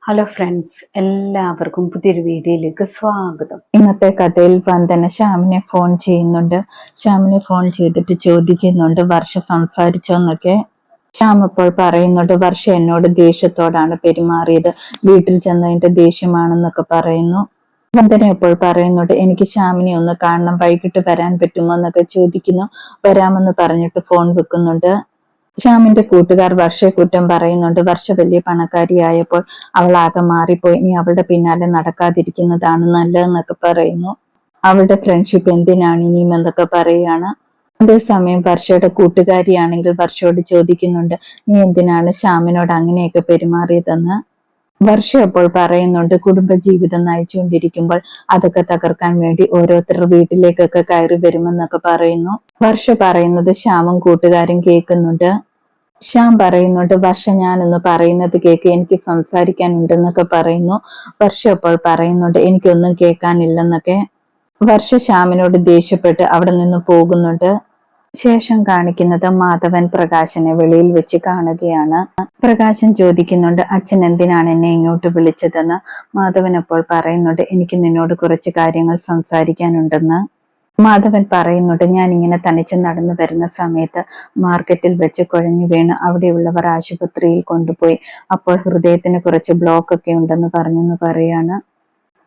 Hello friends, എല്ലാവർക്കും പുതിയൊരു വീഡിയോയിലേക്ക് സ്വാഗതം. ഇന്നത്തെ കഥയിൽ വന്ദന ശ്യാമിനെ ഫോൺ ചെയ്യുന്നുണ്ട്. ശ്യാമിനെ ഫോൺ ചെയ്തിട്ട് ചോദിക്കുന്നുണ്ട് വർഷ സംസാരിച്ചോന്നൊക്കെ. ശ്യാം അപ്പോൾ പറയുന്നുണ്ട് വർഷ എന്നോട് ദേഷ്യത്തോടാണ് പെരുമാറിയത്, വീട്ടിൽ ചെന്നതിന്റെ ദേഷ്യമാണെന്നൊക്കെ പറയുന്നു. വന്ദന അപ്പോൾ പറയുന്നുണ്ട് എനിക്ക് ശ്യാമിനെ ഒന്ന് കാണണം, വൈകിട്ട് വരാൻ പറ്റുമോ എന്നൊക്കെ ചോദിക്കുന്നു. വരാമെന്ന് പറഞ്ഞിട്ട് ഫോൺ വെക്കുന്നുണ്ട്. ശ്യാമിന്റെ കൂട്ടുകാർ വർഷയെ കുറ്റം പറയുന്നുണ്ട്. വർഷ വലിയ പണക്കാരിയായപ്പോൾ അവൾ ആകെ മാറിപ്പോയി, ഇനി അവളുടെ പിന്നാലെ നടക്കാതിരിക്കുന്നതാണ് നല്ലതെന്നൊക്കെ പറയുന്നു. അവളുടെ ഫ്രണ്ട്ഷിപ്പ് എന്തിനാണ് ഇനിയും എന്നൊക്കെ പറയുകയാണ്. അതേസമയം വർഷയുടെ കൂട്ടുകാരിയാണെങ്കിൽ വർഷയോട് ചോദിക്കുന്നുണ്ട് നീ എന്തിനാണ് ശ്യാമിനോട് അങ്ങനെയൊക്കെ പെരുമാറിയതെന്ന്. വർഷ അപ്പോൾ പറയുന്നുണ്ട് കുടുംബജീവിതം നയിച്ചുകൊണ്ടിരിക്കുമ്പോൾ അതൊക്കെ തകർക്കാൻ വേണ്ടി ഓരോരുത്തർ വീട്ടിലേക്കൊക്കെ കയറി വരുമെന്നൊക്കെ പറയുന്നു. വർഷ പറയുന്നത് ശ്യാമും കൂട്ടുകാരും കേൾക്കുന്നുണ്ട്. ശ്യാം പറയുന്നുണ്ട് വർഷ ഞാനൊന്ന് പറയുന്നത് കേക്ക്, എനിക്ക് സംസാരിക്കാനുണ്ടെന്നൊക്കെ പറയുന്നു. വർഷ അപ്പോൾ പറയുന്നുണ്ട് എനിക്കൊന്നും കേൾക്കാനില്ലെന്നൊക്കെ. വർഷ ശ്യാമിനോട് ദേഷ്യപ്പെട്ട് അവിടെ നിന്ന് പോകുന്നുണ്ട്. ശേഷം കാണിക്കുന്നത് മാധവൻ പ്രകാശനെ വെളിയിൽ വെച്ച് കാണുകയാണ്. പ്രകാശൻ ചോദിക്കുന്നുണ്ട് അച്ഛൻ എന്തിനാണ് എന്നെ ഇങ്ങോട്ട് വിളിച്ചതെന്ന്. മാധവൻ അപ്പോൾ പറയുന്നുണ്ട് എനിക്ക് നിന്നോട് കുറച്ച് കാര്യങ്ങൾ സംസാരിക്കാനുണ്ടെന്ന്. മാധവൻ പറയുന്നുണ്ട് ഞാൻ ഇങ്ങനെ തനിച്ച് നടന്നു വരുന്ന സമയത്ത് മാർക്കറ്റിൽ വെച്ച് കുഴഞ്ഞു വീണ് അവിടെയുള്ളവർ ആശുപത്രിയിൽ കൊണ്ടുപോയി, അപ്പോൾ ഹൃദയത്തിന് കുറച്ച് ബ്ലോക്ക് ഒക്കെ ഉണ്ടെന്ന് പറഞ്ഞെന്ന് പറയാണ്.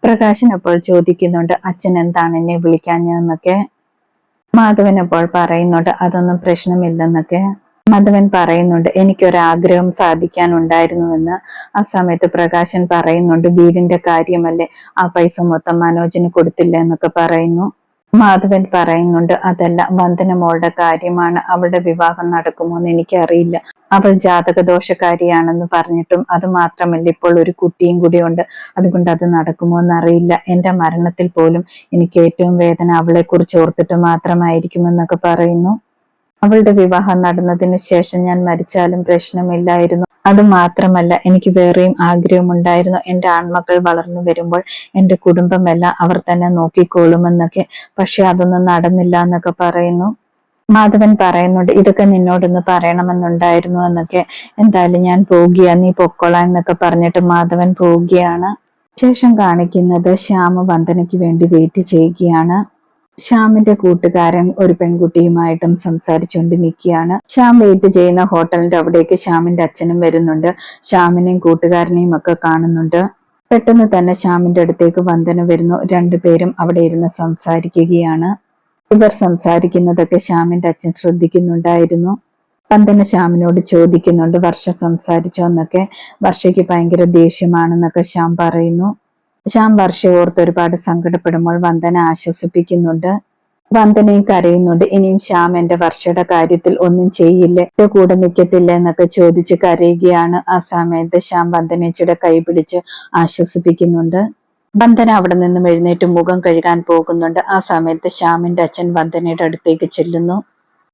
പ്രകാശൻ അപ്പോൾ ചോദിക്കുന്നുണ്ട് അച്ഛൻ എന്താണ് എന്നെ വിളിക്കാഞ്ഞെന്നൊക്കെ. മാധവൻ അപ്പോൾ പറയുന്നുണ്ട് അതൊന്നും പ്രശ്നമില്ലെന്നൊക്കെ. മാധവൻ പറയുന്നുണ്ട് എനിക്കൊരാഗ്രഹം സാധിക്കാനുണ്ടായിരുന്നുവെന്ന്. ആ സമയത്ത് പ്രകാശൻ പറയുന്നുണ്ട് വീടിന്റെ കാര്യമല്ലേ, ആ പൈസ മൊത്തം മനോജിന് കൊടുത്തില്ല എന്നൊക്കെ പറയുന്നു. മാധവൻ പറയുന്നുണ്ട് അതല്ല, വന്ദന മോളുടെ കാര്യമാണ്, അവളുടെ വിവാഹം നടക്കുമോ എന്ന് എനിക്കറിയില്ല, അവൾ ജാതകദോഷക്കാരിയാണെന്ന് പറഞ്ഞിട്ടും അത് മാത്രമല്ല ഇപ്പോൾ ഒരു കുട്ടിയും കൂടി ഉണ്ട്, അതുകൊണ്ട് അത് നടക്കുമോ എന്നറിയില്ല. എന്റെ മരണത്തിൽ പോലും എനിക്ക് ഏറ്റവും വേദന അവളെ കുറിച്ച് ഓർത്തിട്ട് മാത്രമായിരിക്കുമെന്നൊക്കെ പറയുന്നു. അവളുടെ വിവാഹം നടന്നതിന് ശേഷം ഞാൻ മരിച്ചാലും പ്രശ്നമില്ലായിരുന്നു. അത് മാത്രമല്ല എനിക്ക് വേറെയും ആഗ്രഹമുണ്ടായിരുന്നു, എന്റെ ആൺമക്കൾ വളർന്നു വരുമ്പോൾ എന്റെ കുടുംബമെല്ലാം അവർ തന്നെ നോക്കിക്കോളുമെന്നൊക്കെ. പക്ഷെ അതൊന്നും നടന്നില്ല എന്നൊക്കെ പറയുന്നു. മാധവൻ പറയുന്നുണ്ട് ഇതൊക്കെ നിന്നോടൊന്ന് പറയണമെന്നുണ്ടായിരുന്നു എന്നൊക്കെ. എന്തായാലും ഞാൻ പോവുകയാ, നീ പൊക്കോളാൻ എന്നൊക്കെ പറഞ്ഞിട്ട് മാധവൻ പോവുകയാണ്. ശേഷം കാണിക്കുന്നത് ശ്യാമ വന്ദനയ്ക്ക് വേണ്ടി വെയിറ്റ് ചെയ്യുകയാണ്. ശ്യാമിന്റെ കൂട്ടുകാരൻ ഒരു പെൺകുട്ടിയുമായിട്ടും സംസാരിച്ചുകൊണ്ട് നിൽക്കുകയാണ്. ശ്യാം വെയിറ്റ് ചെയ്യുന്ന ഹോട്ടലിന്റെ അവിടേക്ക് ശ്യാമിന്റെ അച്ഛനും വരുന്നുണ്ട്. ശ്യാമിനെയും കൂട്ടുകാരനെയും ഒക്കെ കാണുന്നുണ്ട്. പെട്ടെന്ന് തന്നെ ശ്യാമിന്റെ അടുത്തേക്ക് വന്ദന വരുന്നു. രണ്ടുപേരും അവിടെ ഇരുന്ന് സംസാരിക്കുകയാണ്. ഇവർ സംസാരിക്കുന്നതൊക്കെ ശ്യാമിന്റെ അച്ഛൻ ശ്രദ്ധിക്കുന്നുണ്ടായിരുന്നു. വന്ദന ശ്യാമിനോട് ചോദിക്കുന്നുണ്ട് വർഷ സംസാരിച്ചോ എന്നൊക്കെ. വർഷയ്ക്ക് ഭയങ്കര ദേഷ്യമാണെന്നൊക്കെ ശ്യാം പറയുന്നു. ശ്യാം വർഷയെ ഓർത്ത് ഒരുപാട് സങ്കടപ്പെടുമ്പോൾ വന്ദന ആശ്വസിപ്പിക്കുന്നുണ്ട്. വന്ദനയും കരയുന്നുണ്ട്. ഇനിയും ശ്യാം എന്റെ വർഷയുടെ കാര്യത്തിൽ ഒന്നും ചെയ്യില്ല, എന്റെ കൂടെ നിൽക്കത്തില്ല എന്നൊക്കെ ചോദിച്ച് കരയുകയാണ്. ആ സമയത്ത് ശ്യാം വന്ദനേച്ചിയുടെ കൈ പിടിച്ച് ആശ്വസിപ്പിക്കുന്നുണ്ട്. വന്ദന അവിടെ നിന്നും എഴുന്നേറ്റ് മുഖം കഴുകാൻ പോകുന്നുണ്ട്. ആ സമയത്ത് ശ്യാമിന്റെ അച്ഛൻ വന്ദനയുടെ അടുത്തേക്ക് ചെല്ലുന്നു.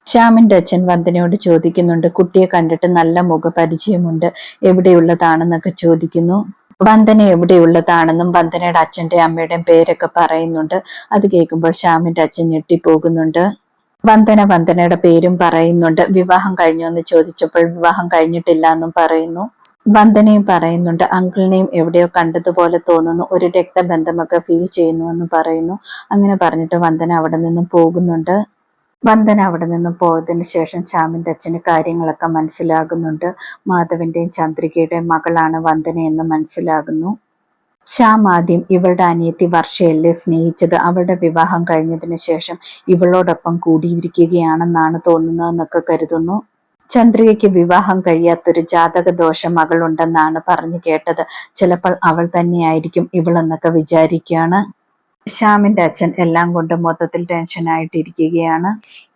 ശ്യാമിന്റെ അച്ഛൻ വന്ദനയോട് ചോദിക്കുന്നുണ്ട് കുട്ടിയെ കണ്ടിട്ട് നല്ല മുഖപരിചയമുണ്ട്, എവിടെയുള്ളതാണെന്നൊക്കെ ചോദിക്കുന്നു. വന്ദന എവിടെയുള്ളതാണെന്നും വന്ദനയുടെ അച്ഛന്റെ അമ്മയുടെയും പേരൊക്കെ പറയുന്നുണ്ട്. അത് കേൾക്കുമ്പോൾ ശ്യാമിന്റെ അച്ഛൻ ഞെട്ടിപ്പോകുന്നുണ്ട്. വന്ദനയുടെ പേരും പറയുന്നുണ്ട്. വിവാഹം കഴിഞ്ഞോ എന്ന് ചോദിച്ചപ്പോൾ വിവാഹം കഴിഞ്ഞിട്ടില്ല എന്നും പറയുന്നു. വന്ദനയും പറയുന്നുണ്ട് അങ്കിളിനെയും എവിടെയോ കണ്ടതുപോലെ തോന്നുന്നു, ഒരു രക്തബന്ധമൊക്കെ ഫീൽ ചെയ്യുന്നു എന്ന് പറയുന്നു. അങ്ങനെ പറഞ്ഞിട്ട് വന്ദന അവിടെ നിന്നും പോകുന്നുണ്ട്. വന്ദന അവിടെ നിന്നും പോയതിനു ശേഷം ശ്യാമിന്റെ അച്ഛന് കാര്യങ്ങളൊക്കെ മനസ്സിലാകുന്നുണ്ട്. മാധവന്റെയും ചന്ദ്രികയുടെയും മകളാണ് വന്ദന എന്ന് മനസ്സിലാകുന്നു. ശ്യാം ആദ്യം ഇവളുടെ അനിയത്തി വർഷയല്ലേ സ്നേഹിച്ചത്, അവളുടെ വിവാഹം കഴിഞ്ഞതിന് ശേഷം ഇവളോടൊപ്പം കൂടിയിരിക്കുകയാണെന്നാണ് തോന്നുന്നതെന്നൊക്കെ കരുതുന്നു. ചന്ദ്രികയ്ക്ക് വിവാഹം കഴിയാത്തൊരു ജാതകദോഷ മകളുണ്ടെന്നാണ് പറഞ്ഞു കേട്ടത്, ചിലപ്പോൾ അവൾ തന്നെയായിരിക്കും ഇവളെന്നൊക്കെ വിചാരിക്കുകയാണ്. ശ്യാമിന്റെ അച്ഛൻ എല്ലാം കൊണ്ട് മൊത്തത്തിൽ ടെൻഷനായിട്ടിരിക്കുകയാണ്.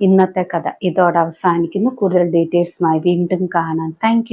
ഇന്നത്തെ കഥ ഇതോടെ അവസാനിക്കുന്നു. കൂടുതൽ ഡീറ്റെയിൽസുമായി വീണ്ടും കാണാം. താങ്ക്